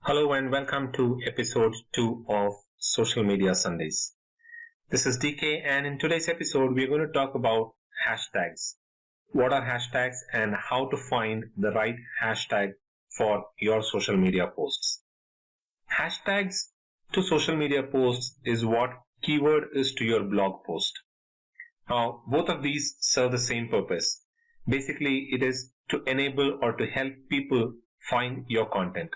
Hello and welcome to episode 2 of Social Media Sundays. This is DK, and in today's episode we're going to talk about hashtags. What are hashtags and how to find the right hashtag for your social media posts. Hashtags to social media posts is what keyword is to your blog post. Now, both of these serve the same purpose. Basically, it is to enable or to help people find your content.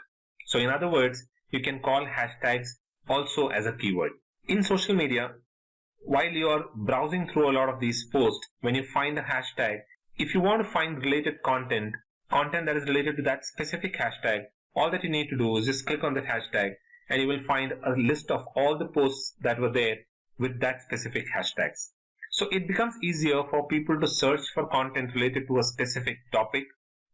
So in other words, you can call hashtags also as a keyword. In social media, while you're browsing through a lot of these posts, when you find a hashtag, if you want to find related content that is related to that specific hashtag, all that you need to do is just click on that hashtag and you will find a list of all the posts that were there with that specific hashtags. So it becomes easier for people to search for content related to a specific topic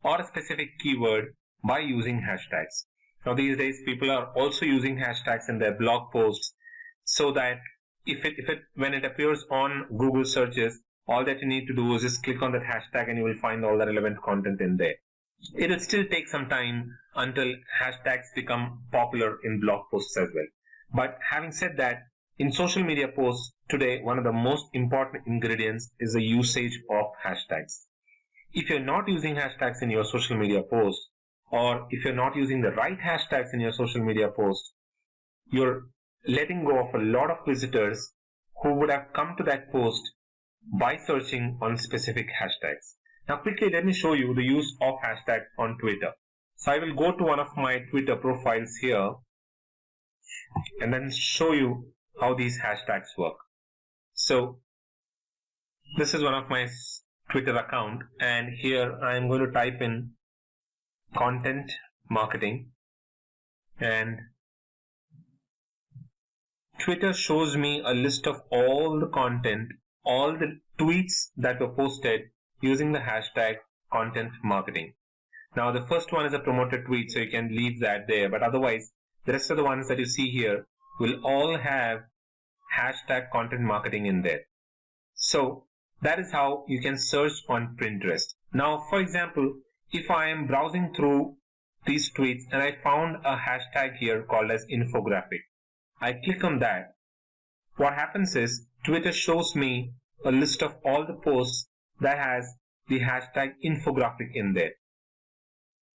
or a specific keyword by using hashtags. Now these days people are also using hashtags in their blog posts so that when it appears on Google searches, all that you need to do is just click on that hashtag and you will find all the relevant content in there. It will still take some time until hashtags become popular in blog posts as well. But having said that, in social media posts today, one of the most important ingredients is the usage of hashtags. If you're not using hashtags in your social media posts, or if you're not using the right hashtags in your social media posts, you're letting go of a lot of visitors who would have come to that post by searching on specific hashtags. Now quickly let me show you the use of hashtags on Twitter. So I will go to one of my Twitter profiles here and then show you how these hashtags work. So this is one of my Twitter account, and here I am going to type in content marketing, and Twitter shows me a list of all the content, all the tweets that were posted using the hashtag content marketing. Now the first one is a promoted tweet, so you can leave that there, but otherwise the rest of the ones that you see here will all have hashtag content marketing in there. So that is how you can search on Pinterest. Now for example, if I am browsing through these tweets and I found a hashtag here called as infographic, I click on that. What happens is Twitter shows me a list of all the posts that has the hashtag infographic in there.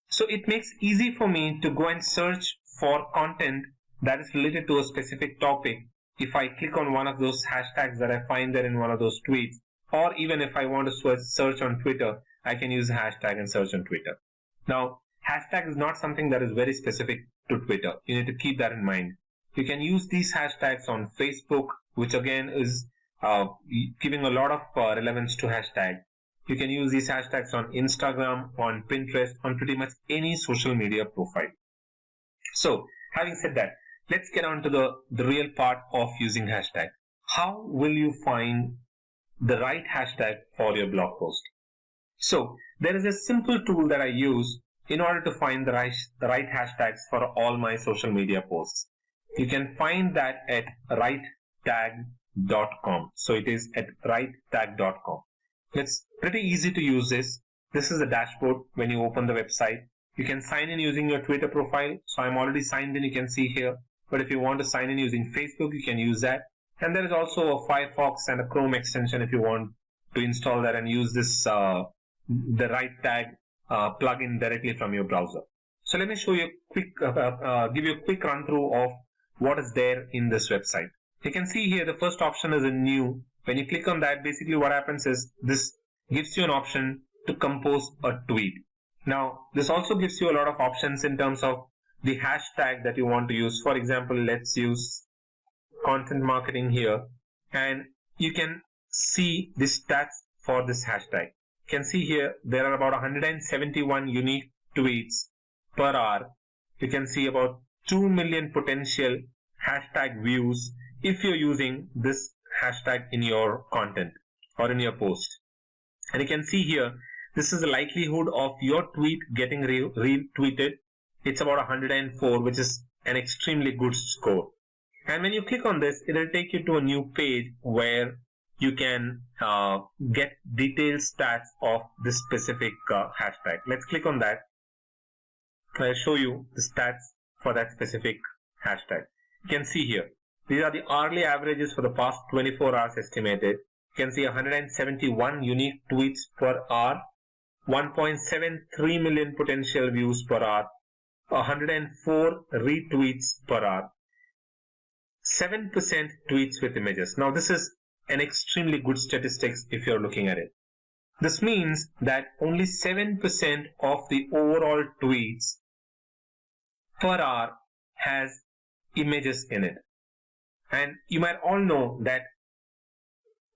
So it makes it easy for me to go and search for content that is related to a specific topic if I click on one of those hashtags that I find there in one of those tweets, or even if I want to search on Twitter, I can use a hashtag and search on Twitter. Now, hashtag is not something that is very specific to Twitter. You need to keep that in mind. You can use these hashtags on Facebook, which again is giving a lot of relevance to hashtag. You can use these hashtags on Instagram, on Pinterest, on pretty much any social media profile. So, having said that, let's get on to the real part of using hashtag. How will you find the right hashtag for your blog post? So there is a simple tool that I use in order to find the right hashtags for all my social media posts. You can find that at ritetags.com. So it is at ritetags.com. It's pretty easy to use this. This is the dashboard when you open the website. You can sign in using your Twitter profile. So I'm already signed in, you can see here. But if you want to sign in using Facebook, you can use that. And there is also a Firefox and a Chrome extension if you want to install that and use this the right tag plugin directly from your browser. So let me show you give you a quick run through of what is there in this website. You can see here the first option is a new. When you click on that, basically what happens is this gives you an option to compose a tweet. Now this also gives you a lot of options in terms of the hashtag that you want to use. For example, let's use content marketing here, and you can see the stats for this hashtag. You can see here there are about 171 unique tweets per hour. You can see about 2 million potential hashtag views if you're using this hashtag in your content or in your post. And you can see here this is the likelihood of your tweet getting retweeted. It's about 104, which is an extremely good score. And when you click on this, it will take you to a new page where you can get detailed stats of this specific hashtag. Let's click on that. I'll show you the stats for that specific hashtag. You can see here, these are the hourly averages for the past 24 hours estimated. You can see 171 unique tweets per hour, 1.73 million potential views per hour, 104 retweets per hour, 7% tweets with images. Now this is an extremely good statistics if you're looking at it. This means that only 7% of the overall tweets per hour has images in it. And you might all know that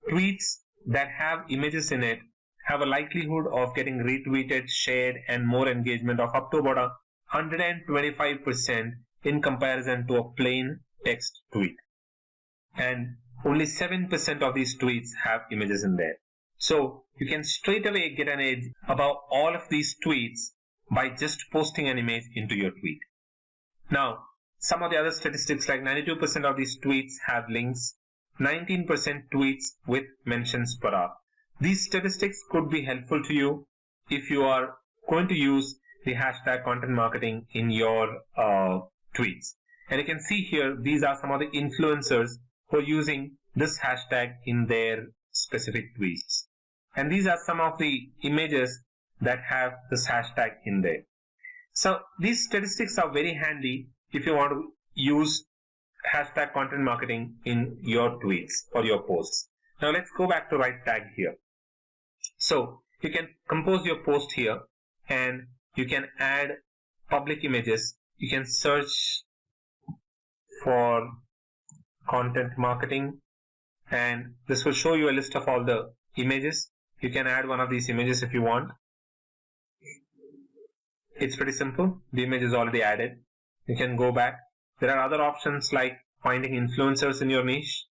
tweets that have images in it have a likelihood of getting retweeted, shared, and more engagement of up to about 125% in comparison to a plain text tweet. And only 7% of these tweets have images in there. So you can straight away get an edge about all of these tweets by just posting an image into your tweet. Now, some of the other statistics, like 92% of these tweets have links, 19% tweets with mentions per hour. These statistics could be helpful to you if you are going to use the hashtag content marketing in your tweets. And you can see here, these are some of the influencers who are using this hashtag in their specific tweets. And these are some of the images that have this hashtag in there. So these statistics are very handy if you want to use hashtag content marketing in your tweets or your posts. Now let's go back to right tag here. So you can compose your post here and you can add public images. You can search for content marketing and this will show you a list of all the images. You can add one of these images if you want. It's pretty simple. The image is already added. You can go back. There are other options like finding influencers in your niche.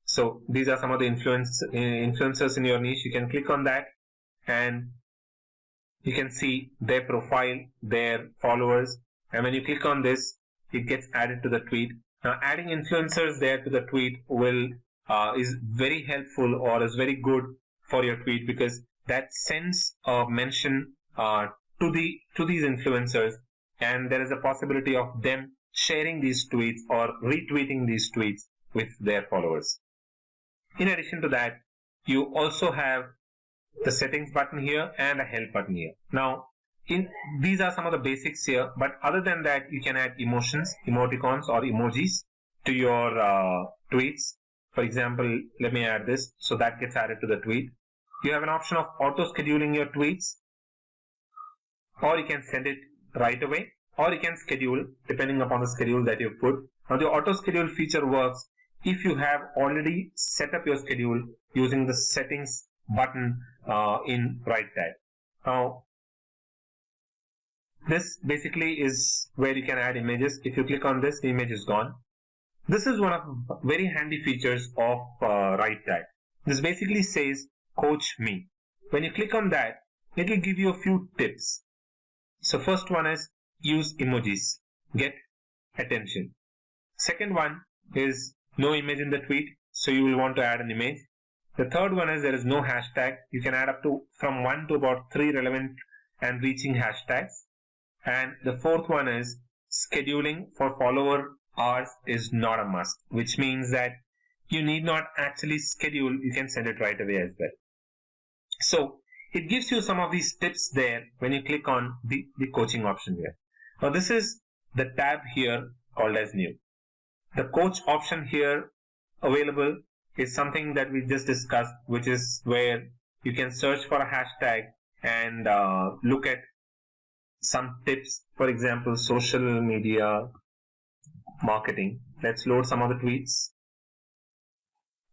So these are some of the influencers in your niche. You can click on that and you can see their profile, their followers. And when you click on this, it gets added to the tweet. Now adding influencers there to the tweet is very helpful or is very good for your tweet because that sends a mention to these influencers, and there is a possibility of them sharing these tweets or retweeting these tweets with their followers. In addition to that, you also have the settings button here and a help button here. Now, these are some of the basics here, but other than that, you can add emotions, emoticons or emojis to your tweets. For example, let me add this. So that gets added to the tweet. You have an option of auto scheduling your tweets, or you can send it right away, or you can schedule depending upon the schedule that you put. Now the auto schedule feature works if you have already set up your schedule using the settings button in right tag. Now this basically is where you can add images. If you click on this, the image is gone. This is one of the very handy features of right tag. This basically says coach me. When you click on that, it will give you a few tips. So first one is use emojis, get attention. Second one is no image in the tweet, so you will want to add an image. The third one is there is no hashtag. You can add up to from 1 to about 3 relevant and reaching hashtags. And the fourth one is scheduling for follower hours is not a must, which means that you need not actually schedule. You can send it right away as well. So it gives you some of these tips there when you click on the coaching option here. Now this is the tab here called as new. The coach option here available is something that we just discussed, which is where you can search for a hashtag and look at some tips. For example, social media marketing. Let's load some of the tweets.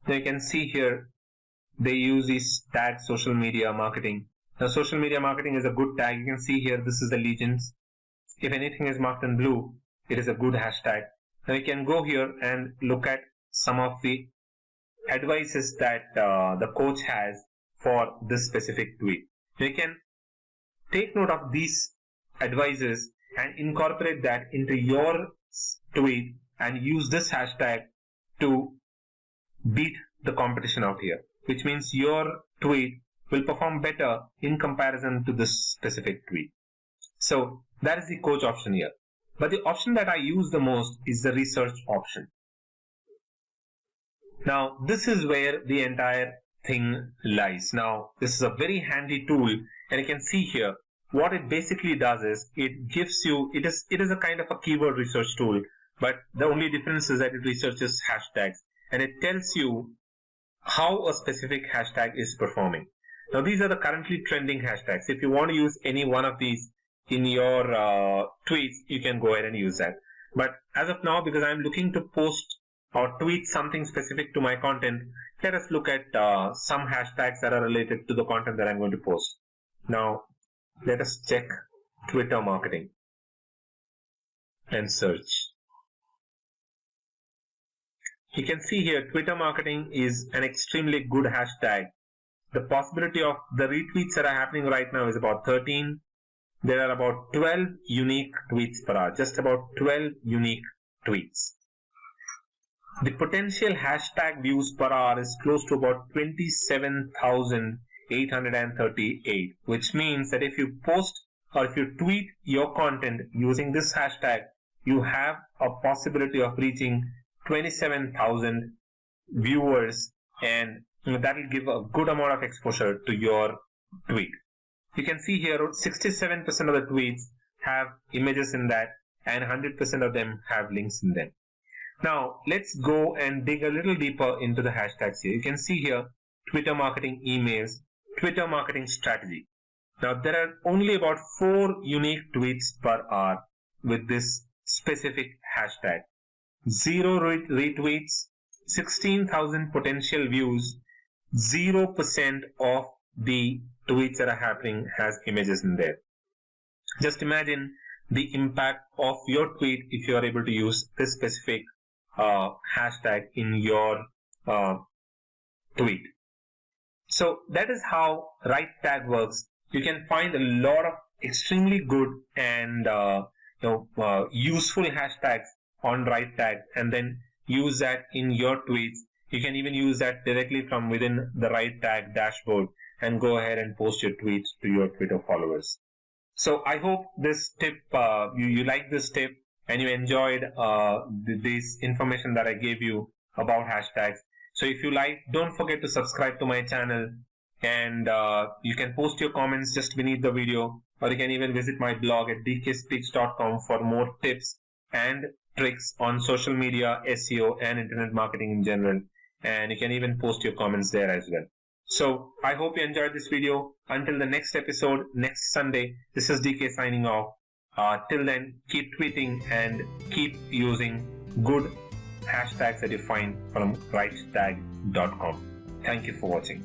Now you can see here they use these tags, social media marketing. Now social media marketing is a good tag. You can see here this is the legends. If anything is marked in blue, it is a good hashtag. Now you can go here and look at some of the advices that the coach has for this specific tweet. You can take note of these advices and incorporate that into your tweet and use this hashtag to beat the competition out here, which means your tweet will perform better in comparison to this specific tweet. So that is the coach option here. But the option that I use the most is the research option. Now, this is where the entire thing lies. Now, this is a very handy tool, and you can see here what it basically does is it gives you, it is a kind of a keyword research tool, but the only difference is that it researches hashtags and it tells you how a specific hashtag is performing. Now, these are the currently trending hashtags. If you want to use any one of these in your tweets, you can go ahead and use that. But as of now, because I'm looking to post or tweet something specific to my content, let us look at some hashtags that are related to the content that I'm going to post. Now, let us check Twitter marketing and search. You can see here Twitter marketing is an extremely good hashtag. The possibility of the retweets that are happening right now is about 13. There are about 12 unique tweets per hour, just about 12 unique tweets. The potential hashtag views per hour is close to about 27,838, which means that if you post or if you tweet your content using this hashtag, you have a possibility of reaching 27,000 viewers, and that will give a good amount of exposure to your tweet. You can see here 67% of the tweets have images in that and 100% of them have links in them. Now, let's go and dig a little deeper into the hashtags here. You can see here Twitter marketing emails, Twitter marketing strategy. Now, there are only about 4 unique tweets per hour with this specific hashtag. 0 retweets, 16,000 potential views, 0% of the tweets that are happening has images in there. Just imagine the impact of your tweet if you are able to use this specific hashtag in your tweet. So that is how right tag works. You can find a lot of extremely good and useful hashtags on right tag and then use that in your tweets. You can even use that directly from within the right tag dashboard and go ahead and post your tweets to your Twitter followers. So I hope this tip, you like this tip and you enjoyed this information that I gave you about hashtags. So if you like, don't forget to subscribe to my channel, and you can post your comments just beneath the video, or you can even visit my blog at dkspeaks.com for more tips and tricks on social media, SEO and internet marketing in general. And you can even post your comments there as well. So I hope you enjoyed this video. Until the next episode, next Sunday, this is DK signing off. Till then, keep tweeting and keep using good hashtags that you find from ritetag.com. Thank you for watching.